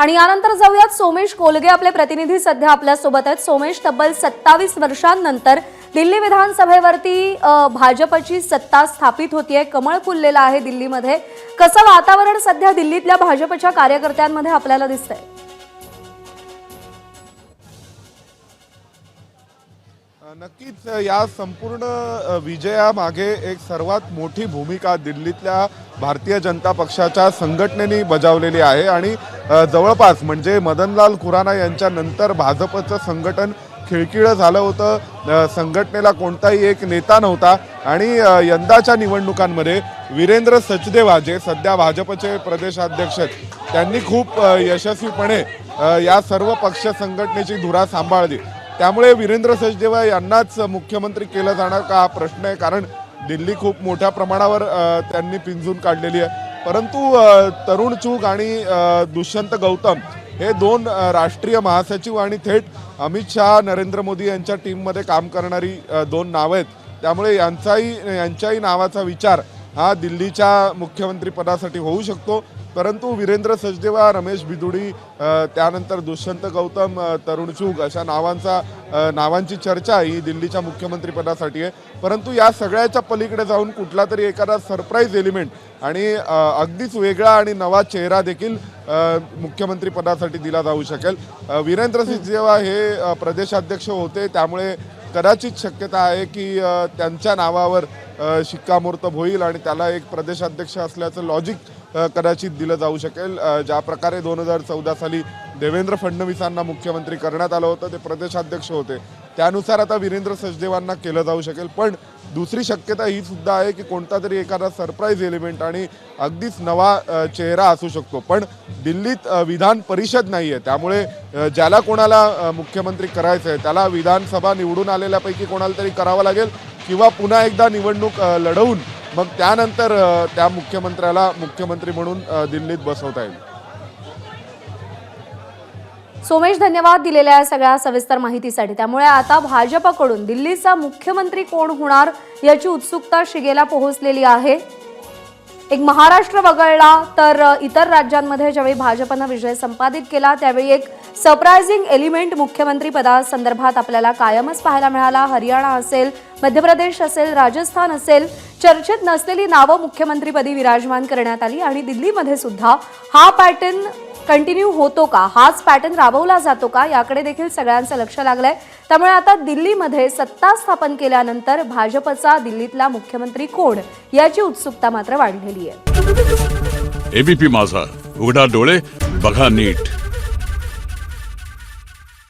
आणि यानंतर जाऊयात सोमेश कोलगे आपले प्रतिनिधी सध्या आपल्या सोबत आहेत। सोमेश, तब्बल 27 वर्षांनंतर दिल्ली विधानसभेवरती भाजपची सत्ता स्थापित होतीये, कमळ फुललेला आहे दिल्लीमध्ये। कसं वातावरण सध्या दिल्लीतल्या भाजपच्या कार्यकर्त्यांमध्ये आपल्याला दिसतंय? नक्कीच या संपूर्ण विजयामागे एक सर्वात मोठी भूमिका दिल्लीतल्या भारतीय जनता पक्षाच्या संघटनेने बजावलेली आहे आणि जवळपास म्हणजे मदनलाल खुराना यांच्या नंतर भाजपचं संघटन खिळखिळं झालं होतं। संघटनेला कोणताही एक नेता नव्हता आणि यंदाच्या निवडणुकांमध्ये वीरेंद्र सचदेवा जे सध्या भाजपचे प्रदेशाध्यक्ष आहेत त्यांनी खूप यशस्वीपणे या सर्व पक्ष संघटनेची धुरा सांभाळली। त्यामुळे वीरेंद्र सचदेवा यांनाच मुख्यमंत्री केलं जाणार का हा प्रश्न आहे, कारण दिल्ली खूप मोठ्या प्रमाणावर त्यांनी पिंजून काढलेली आहे। परंतु तरुण चुग आणि दुष्यंत गौतम हे दोन राष्ट्रीय महासचिव आणि थेट अमित शहा नरेंद्र मोदी यांच्या टीममध्ये काम करणारी दोन नावं आहेत। त्यामुळे यांच्याही नावाचा विचार हा दिल्लीच्या मुख्यमंत्री पदासाठी होऊ शकतो। परंतु वीरेंद्र सचदेवा, रमेश बिदुडी, त्यानंतर दुष्यंत गौतम, तरुण चुग अशा नावांची चर्चा ही दिल्लीच्या मुख्यमंत्री पदासाठी आहे। परंतु या सगळ्याच्या पलीकडे जाऊन कुठला तरी एखादा सरप्राईज एलिमेंट आणि अगदीच वेगळा आणि नवा चेहरा देखील मुख्यमंत्री पदासाठी दिला जाऊ शकेल। वीरेंद्र सचदेवा हे प्रदेशाध्यक्ष होते, त्यामुळे कदाचित शक्यता आहे की त्यांच्या नावावर शिक्कामोर्तब होईल आणि त्याला एक प्रदेशाध्यक्ष असल्याचं लॉजिक कदाचित दिलं जाऊ शकेल। ज्या प्रकारे 2014 साली देवेंद्र फडणवीसांना मुख्यमंत्री करण्यात आलं होतं, ते प्रदेशाध्यक्ष होते, त्यानुसार आता वीरेंद्र सचदेवांना केलं जाऊ शकेल। पण दुसरी शक्यता ही सुद्धा आहे की कोणता तरी एखादा सरप्राईज एलिमेंट आणि अगदीच नवा चेहरा असू शकतो। पण दिल्लीत विधान परिषद नाही आहे, त्यामुळे ज्याला कोणाला मुख्यमंत्री करायचं आहे त्याला विधानसभा निवडून आलेल्यापैकी कोणाला तरी करावं लागेल किंवा पुन्हा एकदा निवडणूक लढवून मग त्यानंतर त्या मुख्यमंत्र्याला मुख्यमंत्री म्हणून दिल्लीत बसवता येईल। सोमेश, धन्यवाद दिलेल्या या सगळ्या सविस्तर माहितीसाठी। त्यामुळे आता भाजपकडून दिल्लीचा मुख्यमंत्री कोण होणार याची उत्सुकता शिगेला पोहोचलेली आहे। एक महाराष्ट्र वगळला तर इतर राज्यांमध्ये ज्यावेळी भाजपनं विजय संपादित केला त्यावेळी एक सरप्राइजिंग एलिमेंट मुख्यमंत्री पदासंदर्भात आपल्याला कायमच पाहायला मिळाला। हरियाणा असेल, मध्य प्रदेश असेल, राजस्थान असेल, चर्चेत नसलेली नावं मुख्यमंत्रीपदी विराजमान करण्यात आली आणि दिल्लीमध्ये सुद्धा हा पॅटर्न कंटिन्यू होतो का, हाच पॅटर्न राबवला जातो का याकडे देखील सगळ्यांचं लक्ष लागलंय। त्यामुळे आता दिल्लीमध्ये सत्ता स्थापन केल्यानंतर भाजपचा दिल्लीतला मुख्यमंत्री कोण याची उत्सुकता मात्र वाढलेली आहे। एबीपी माझा, उघडा डोळे बघा नीट।